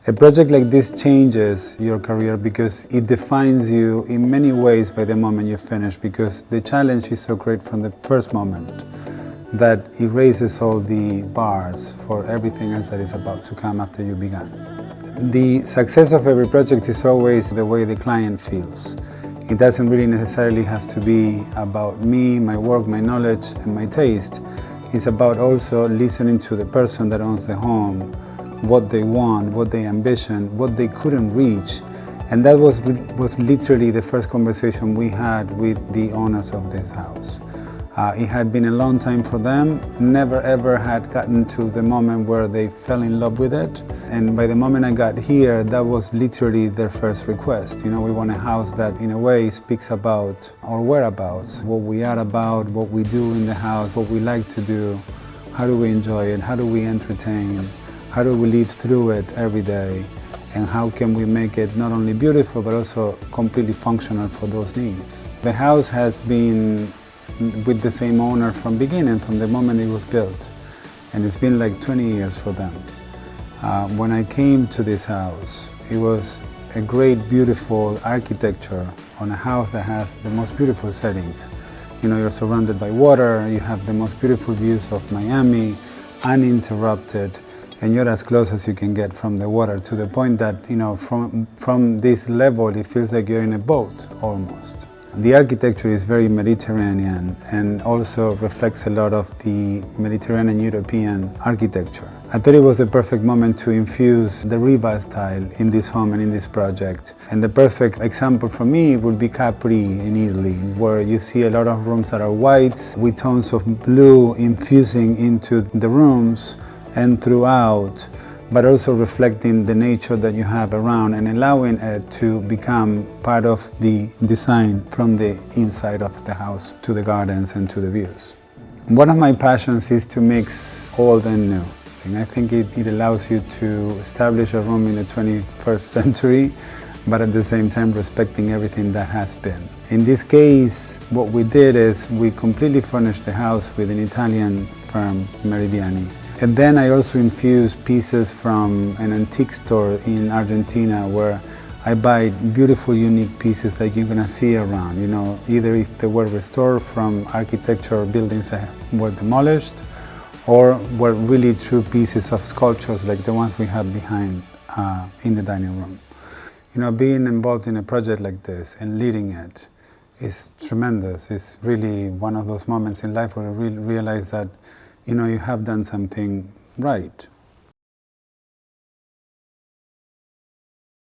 A project like this changes your career because it defines you in many ways by the moment you finish, because the challenge is so great from the first moment that erases all the bars for everything else that is about to come after you began. The success of every project is always the way the client feels. It doesn't really necessarily have to be about me, my work, my knowledge, and my taste. It's about also listening to the person that owns the home, what they want, what they ambition, what they couldn't reach. And that was literally the first conversation we had with the owners of this house. It had been a long time for them, never ever had gotten to the moment where they fell in love with it. And by the moment I got here, that was literally their first request. You know, we want a house that in a way speaks about our whereabouts, what we are about, what we do in the house, what we like to do, how do we enjoy it, how do we entertain, how do we live through it every day, and how can we make it not only beautiful but also completely functional for those needs. The house has been with the same owner from beginning, from the moment it was built, and it's been like 20 years for them. When I came to this house, it was a great, beautiful architecture on a house that has the most beautiful settings. You know, you're surrounded by water, you have the most beautiful views of Miami, uninterrupted, and you're as close as you can get from the water, to the point that, you know, from this level, it feels like you're in a boat almost. The architecture is very Mediterranean and also reflects a lot of the Mediterranean European architecture. I thought it was the perfect moment to infuse the Riva style in this home and in this project. And the perfect example for me would be Capri in Italy, where you see a lot of rooms that are white with tones of blue infusing into the rooms and throughout, but also reflecting the nature that you have around and allowing it to become part of the design from the inside of the house to the gardens and to the views. One of my passions is to mix old and new. And I think it allows you to establish a room in the 21st century, but at the same time respecting everything that has been. In this case, what we did is we completely furnished the house with an Italian firm, Meridiani. And then I also infuse pieces from an antique store in Argentina, where I buy beautiful, unique pieces that you're gonna see around, you know, either if they were restored from architecture or buildings that were demolished, or were really true pieces of sculptures like the ones we have behind in the dining room. You know, being involved in a project like this and leading it is tremendous. It's really one of those moments in life where I really realize that, you know, you have done something right.